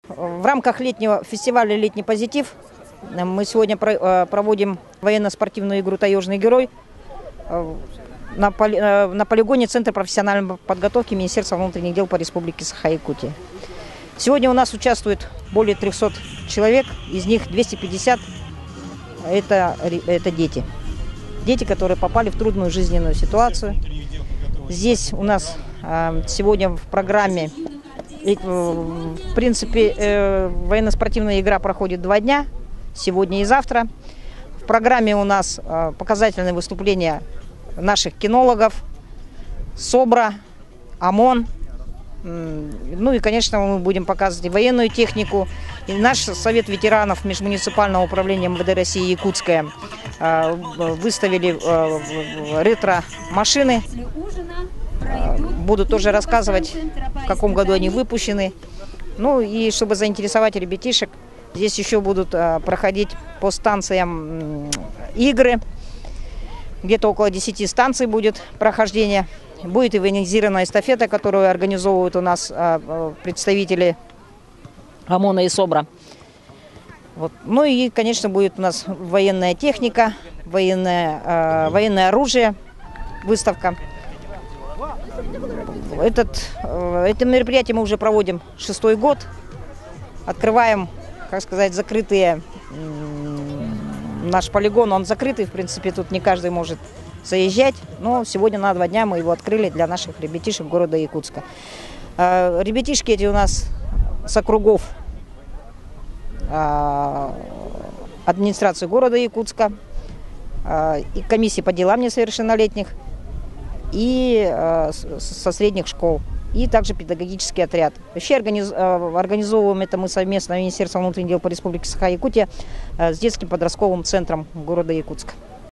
В рамках летнего фестиваля «Летний позитив» мы сегодня проводим военно-спортивную игру «Таежный герой» на полигоне Центра профессиональной подготовки Министерства внутренних дел по Республике Саха-Якутия. Сегодня у нас участвует более 300 человек, из них 250 – это дети. Дети, которые попали в трудную жизненную ситуацию. Здесь у нас сегодня в программе, в принципе, военно-спортивная игра проходит 2 дня, сегодня и завтра. В программе у нас показательные выступления наших кинологов, СОБРа, ОМОН. Ну и, конечно, мы будем показывать и военную технику. И наш совет ветеранов межмуниципального управления МВД России Якутская выставили ретро-машины. Буду тоже рассказывать, в каком году они выпущены. Ну и чтобы заинтересовать ребятишек, здесь еще будут проходить по станциям игры. Где-то около 10 станций будет прохождение. Будет и военизированная эстафета, которую организовывают у нас представители ОМОНа и СОБРа. Вот. Ну и, конечно, будет у нас военная техника, военное оружие, выставка. Это мероприятие мы уже проводим 6-й год. Открываем, как сказать, закрытые. Наш полигон, он закрытый, в принципе, тут не каждый может заезжать. Но сегодня на 2 дня мы его открыли для наших ребятишек города Якутска. Ребятишки эти у нас с округов администрации города Якутска, и комиссии по делам несовершеннолетних, и со средних школ, и также педагогический отряд. Вообще организовываем это мы совместно с Министерством внутренних дел по Республике Саха-Якутия с детским подростковым центром города Якутска.